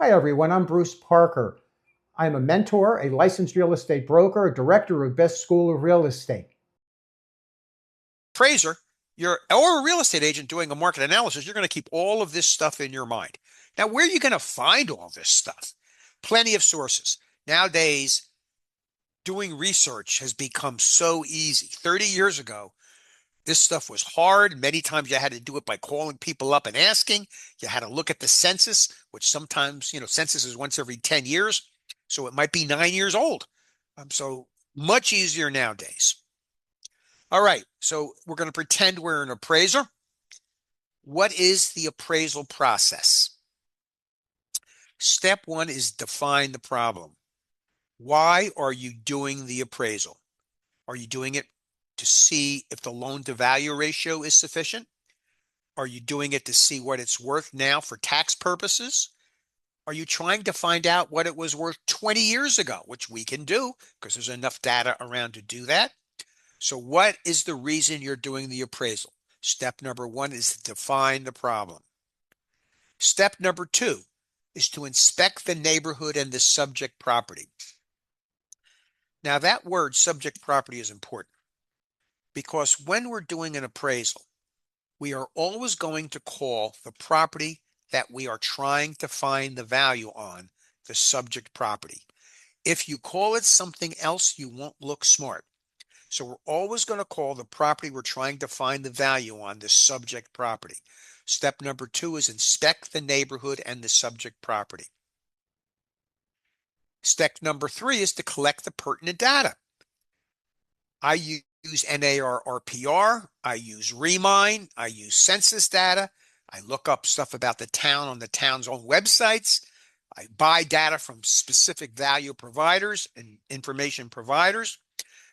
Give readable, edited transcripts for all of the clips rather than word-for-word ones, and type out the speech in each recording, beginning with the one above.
Hi, everyone. I'm Bruce Parker. I'm a mentor, a licensed real estate broker, a director of Best School of Real Estate. Appraiser, you're or a real estate agent doing a market analysis, you're going to keep all of this stuff in your mind. Now, where are you going to find all this stuff? Plenty of sources. Nowadays, doing research has become so easy. 30 years ago, this stuff was hard. Many times you had to do it by calling people up and asking. You had to look at the census, which sometimes, census is once every 10 years. So it might be 9 years old. So much easier nowadays. All right, so we're going to pretend we're an appraiser. What is the appraisal process? Step one is define the problem. Why are you doing the appraisal? Are you doing it to see if the loan to value ratio is sufficient? Are you doing it to see what it's worth now for tax purposes? Are you trying to find out what it was worth 20 years ago, which we can do because there's enough data around to do that? So what is the reason you're doing the appraisal? Step number one is to define the problem. Step number two is to inspect the neighborhood and the subject property. Now, that word subject property is important because when we're doing an appraisal, we are always going to call the property that we are trying to find the value on the subject property. If you call it something else, you won't look smart. So we're always going to call the property we're trying to find the value on the subject property. Step number two is inspect the neighborhood and the subject property. Step number three is to collect the pertinent data. I use NARRPR, I use Remine, I use census data, I look up stuff about the town on the town's own websites, I buy data from specific value providers and information providers.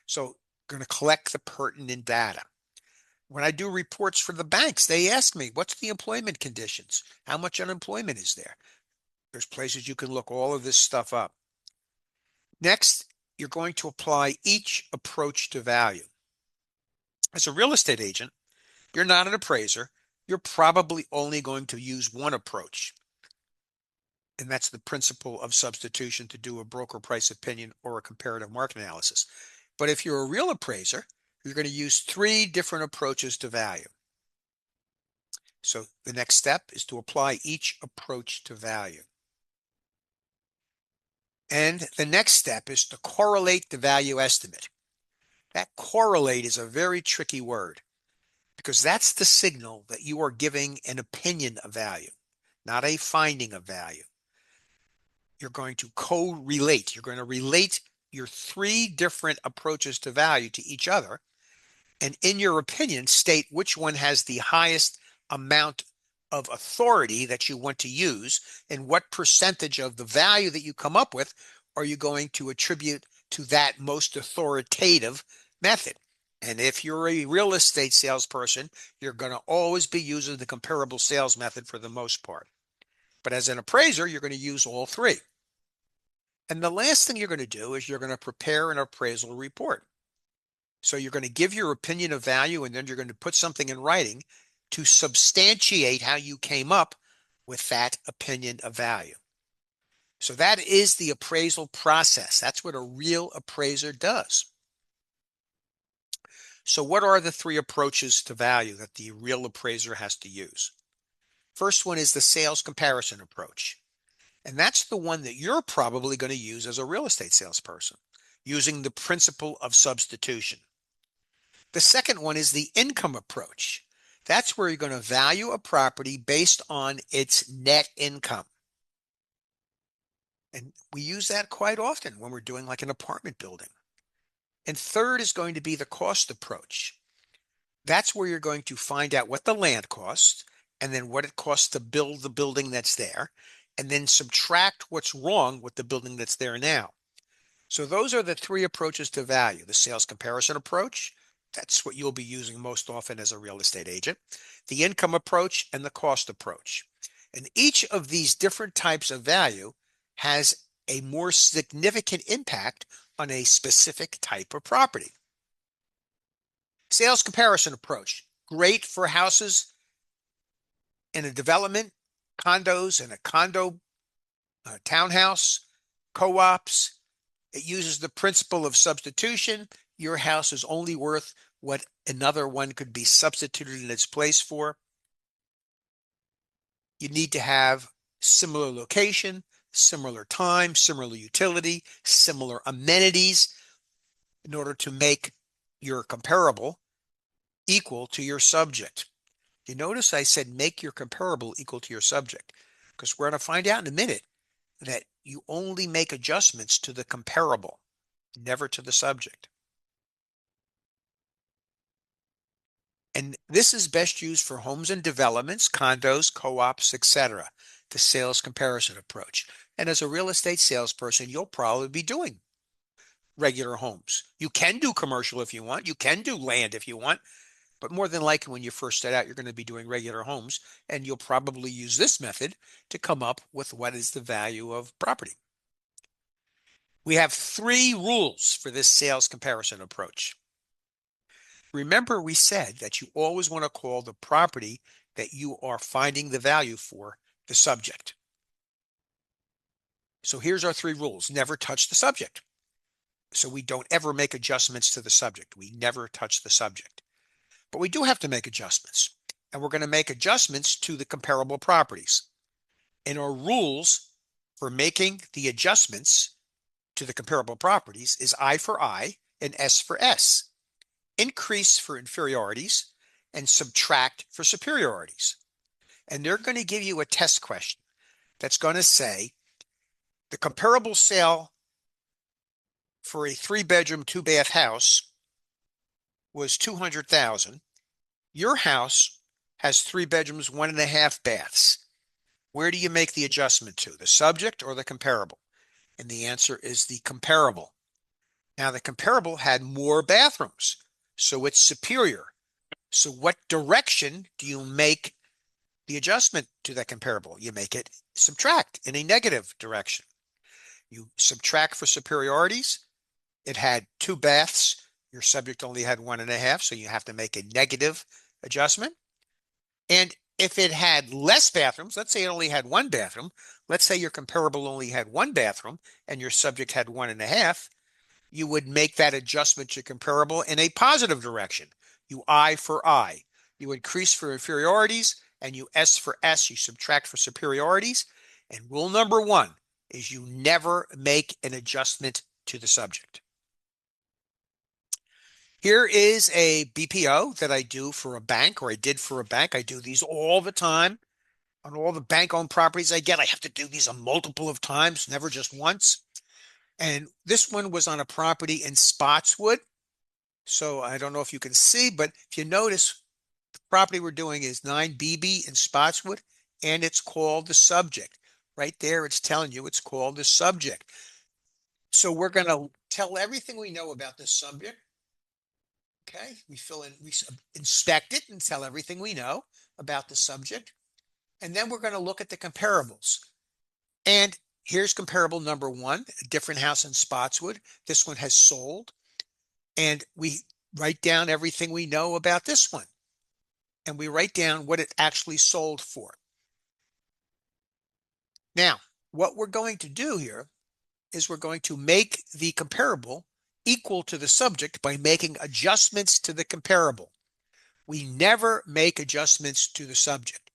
So I'm going to collect the pertinent data. When I do reports for the banks, they ask me, what's the employment conditions? How much unemployment is there? There's places you can look all of this stuff up. Next, you're going to apply each approach to value. As a real estate agent, you're not an appraiser. You're probably only going to use one approach. And that's the principle of substitution to do a broker price opinion or a comparative market analysis. But if you're a real appraiser, you're going to use three different approaches to value. So the next step is to apply each approach to value. And the next step is to correlate the value estimate. That correlate is a very tricky word because that's the signal that you are giving an opinion of value, not a finding of value. You're going to correlate. You're going to relate your three different approaches to value to each other. And in your opinion, state which one has the highest amount of authority that you want to use and what percentage of the value that you come up with are you going to attribute to that most authoritative method. And if you're a real estate salesperson, you're going to always be using the comparable sales method for the most part. But as an appraiser, you're going to use all three. And the last thing you're going to do is you're going to prepare an appraisal report. So you're going to give your opinion of value and then you're going to put something in writing to substantiate how you came up with that opinion of value. So that is the appraisal process. That's what a real appraiser does. So what are the three approaches to value that the real appraiser has to use? First one is the sales comparison approach. And that's the one that you're probably going to use as a real estate salesperson, using the principle of substitution. The second one is the income approach. That's where you're going to value a property based on its net income. And we use that quite often when we're doing like an apartment building. And third is going to be the cost approach. That's where you're going to find out what the land costs and then what it costs to build the building that's there, and then subtract what's wrong with the building that's there now. So those are the three approaches to value. The sales comparison approach, that's what you'll be using most often as a real estate agent. The income approach and the cost approach. And each of these different types of value has a more significant impact on a specific type of property. Sales comparison approach, great for houses in a development, condos in a condo townhouse, co-ops. It uses the principle of substitution. Your house is only worth what another one could be substituted in its place for. You need to have similar location, similar time, similar utility, similar amenities in order to make your comparable equal to your subject. You notice I said make your comparable equal to your subject, because we're going to find out in a minute that you only make adjustments to the comparable, never to the subject. And this is best used for homes and developments, condos, co-ops, etc., the sales comparison approach. And as a real estate salesperson, you'll probably be doing regular homes. You can do commercial if you want. You can do land if you want. But more than likely, when you first start out, you're going to be doing regular homes, and you'll probably use this method to come up with what is the value of property. We have 3 rules for this sales comparison approach. Remember, we said that you always want to call the property that you are finding the value for the subject. So here's our 3 rules. Never touch the subject. So we don't ever make adjustments to the subject. We never touch the subject. But we do have to make adjustments. And we're going to make adjustments to the comparable properties. And our rules for making the adjustments to the comparable properties is I for I and S for S. Increase for inferiorities and subtract for superiorities. And they're going to give you a test question that's going to say the comparable sale for a 3-bedroom, 2-bath house was $200,000. Your house has 3 bedrooms, 1.5 baths. Where do you make the adjustment to, the subject or the comparable? And the answer is the comparable. Now, the comparable had more bathrooms, so it's superior. So what direction do you make the adjustment to that comparable? You make it subtract in a negative direction. You subtract for superiorities. It had 2 baths. Your subject only had 1.5, so you have to make a negative adjustment. And if it had less bathrooms, let's say it only had 1 bathroom, let's say your comparable only had 1 bathroom and your subject had 1.5, you would make that adjustment to comparable in a positive direction. You I for I. You increase for inferiorities and you S for S. You subtract for superiorities. And rule number 1 is you never make an adjustment to the subject. Here is a BPO that I do for a bank, or I did for a bank. I do these all the time on all the bank-owned properties I get. I have to do these a multiple of times, never just once. And this one was on a property in Spotswood. So I don't know if you can see, but if you notice, the property we're doing is 9BB in Spotswood, and it's called the subject. Right there, it's telling you it's called the subject. So we're going to tell everything we know about this subject. Okay, we inspect it and tell everything we know about the subject. And then we're going to look at the comparables. And here's comparable number 1, a different house in Spotswood. This one has sold. And we write down everything we know about this one. And we write down what it actually sold for. Now, what we're going to do here is we're going to make the comparable equal to the subject by making adjustments to the comparable. We never make adjustments to the subject.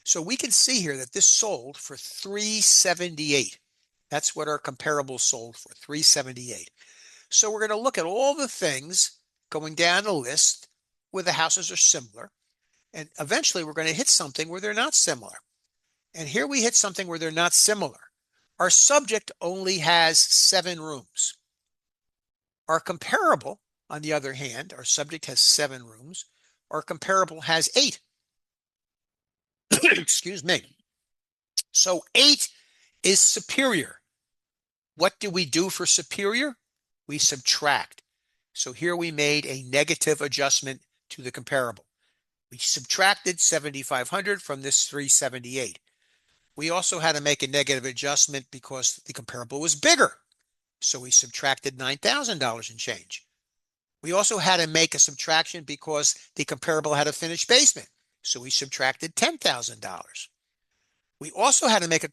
So we can see here that this sold for $378. That's what our comparable sold for, $378. So we're going to look at all the things going down the list where the houses are similar. And eventually we're going to hit something where they're not similar. And here we hit something where they're not similar. Our subject only has 7 rooms. Our comparable, on the other hand, our subject has 7 rooms. Our comparable has 8. Excuse me. So 8 is superior. What do we do for superior? We subtract. So here we made a negative adjustment to the comparable. We subtracted 7,500 from this 378. We also had to make a negative adjustment because the comparable was bigger. So we subtracted $9,000 and change. We also had to make a subtraction because the comparable had a finished basement. So we subtracted $10,000. We also had to make a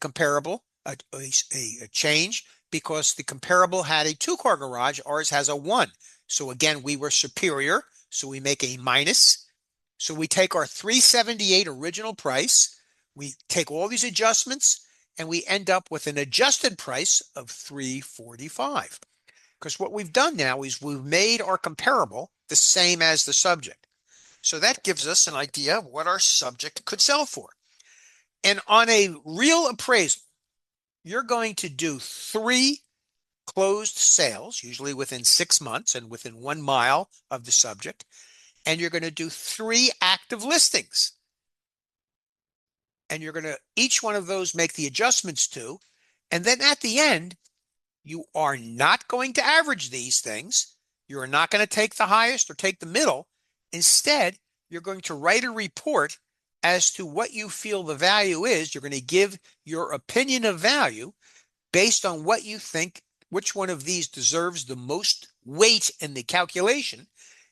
a change because the comparable had a 2-car garage. Ours has a 1. So again, we were superior. So we make a minus. So we take our 378 original price, we take all these adjustments, and we end up with an adjusted price of 345. Because what we've done now is we've made our comparable the same as the subject. So that gives us an idea of what our subject could sell for. And on a real appraisal, you're going to do 3 closed sales, usually within 6 months and within 1 mile of the subject. And you're going to do 3 active listings. And you're going to, each one of those, make the adjustments to. And then at the end, you are not going to average these things. You're not going to take the highest or take the middle. Instead, you're going to write a report as to what you feel the value is. You're going to give your opinion of value based on what you think, which one of these deserves the most weight in the calculation.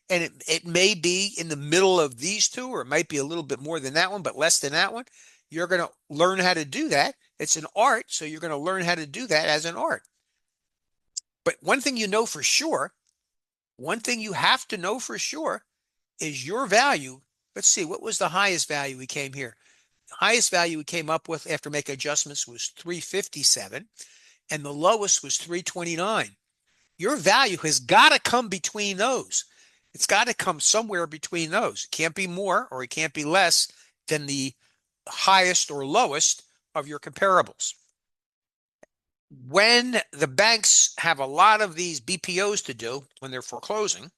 And it may be in the middle of these two, or it might be a little bit more than that one, but less than that one. You're going to learn how to do that. It's an art, so you're going to learn how to do that as an art. But one thing you know for sure, one thing you have to know for sure is your value. Let's see, what was the highest value we came here? The highest value we came up with after making adjustments was 357, and the lowest was 329. Your value has got to come between those. It's got to come somewhere between those. It can't be more or it can't be less than the highest or lowest of your comparables. When the banks have a lot of these BPOs to do when they're foreclosing,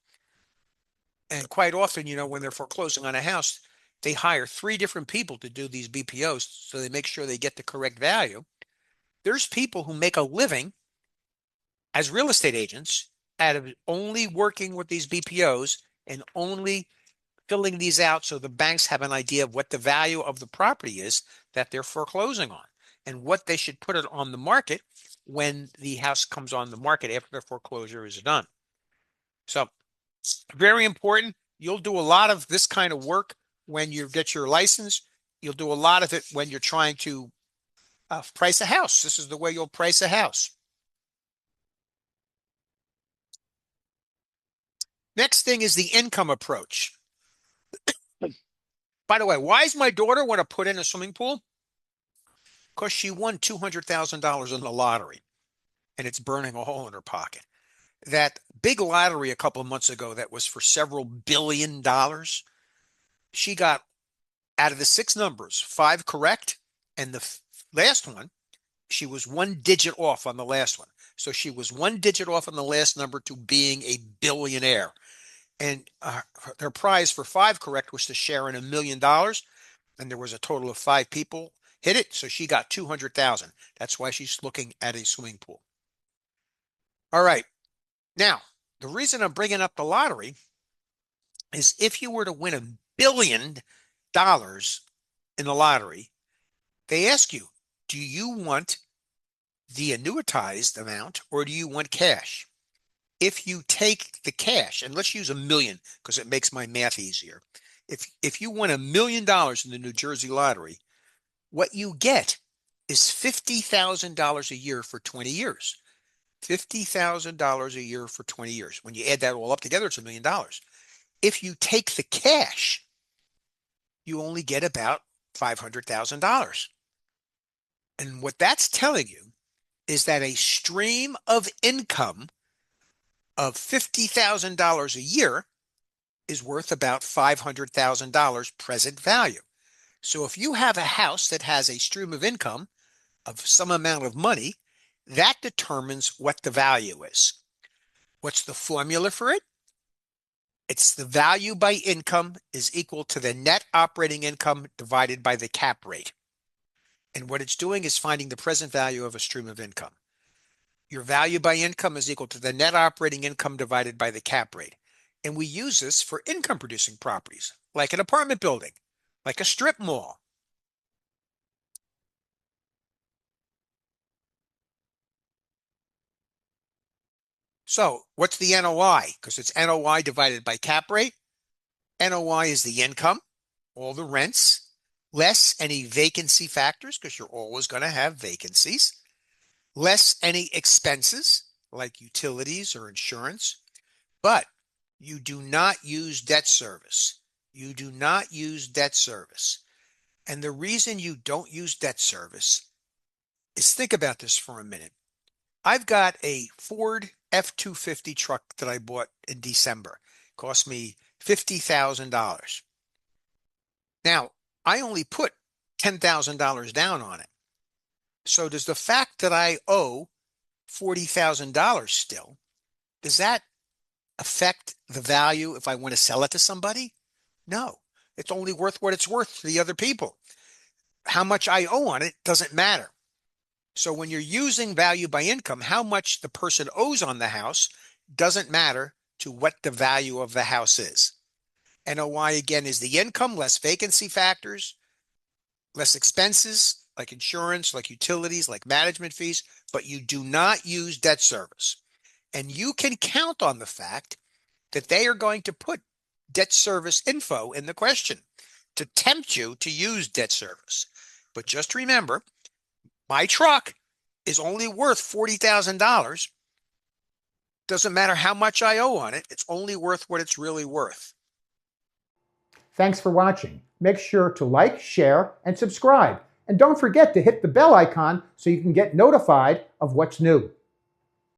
and quite often, when they're foreclosing on a house, they hire 3 different people to do these BPOs so they make sure they get the correct value. There's people who make a living as real estate agents out of only working with these BPOs and only filling these out so the banks have an idea of what the value of the property is that they're foreclosing on and what they should put it on the market when the house comes on the market after the foreclosure is done. So very important. You'll do a lot of this kind of work when you get your license. You'll do a lot of it when you're trying to price a house. This is the way you'll price a house. Next thing is the income approach. By the way, why does my daughter want to put in a swimming pool? Because she won $200,000 in the lottery and it's burning a hole in her pocket. That big lottery a couple of months ago that was for several $billion, she got, out of the 6 numbers, 5 correct. And the last one, she was 1 digit off on the last one. So she was 1 digit off on the last number to being a billionaire. And her prize for 5 correct was to share in $1 million. And there was a total of 5 people hit it. So she got 200,000. That's why she's looking at a swimming pool. All right. Now, the reason I'm bringing up the lottery is if you were to win $1 billion in the lottery, they ask you, do you want the annuitized amount or do you want cash? If you take the cash, and let's use $1 million because it makes my math easier. If you won $1 million in the New Jersey lottery, what you get is $50,000 a year for 20 years. $50,000 a year for 20 years. When you add that all up together, it's $1 million. If you take the cash, you only get about $500,000. And what that's telling you is that a stream of income of $50,000 a year is worth about $500,000 present value. So if you have a house that has a stream of income of some amount of money, that determines what the value is. What's the formula for it? It's the value by income is equal to the net operating income divided by the cap rate. And what it's doing is finding the present value of a stream of income. Your value by income is equal to the net operating income divided by the cap rate. And we use this for income producing properties, like an apartment building, like a strip mall. So what's the NOI? Because it's NOI divided by cap rate. NOI is the income, all the rents, less any vacancy factors, because you're always going to have vacancies. less any expenses like utilities or insurance, but you do not use debt service. You do not use debt service. And the reason you don't use debt service is, think about this for a minute. I've got a Ford F-250 truck that I bought in December. It cost me $50,000. Now, I only put $10,000 down on it. So does the fact that I owe $40,000 still, does that affect the value if I want to sell it to somebody? No. It's only worth what it's worth to the other people. How much I owe on it doesn't matter. So when you're using value by income, how much the person owes on the house doesn't matter to what the value of the house is. NOI, again, is the income, less vacancy factors, less expenses like insurance, like utilities, like management fees, but you do not use debt service. And you can count on the fact that they are going to put debt service info in the question to tempt you to use debt service. But just remember, my truck is only worth $40,000. Doesn't matter how much I owe on it. It's only worth what it's really worth. Thanks for watching. Make sure to like, share, and subscribe. And don't forget to hit the bell icon so you can get notified of what's new.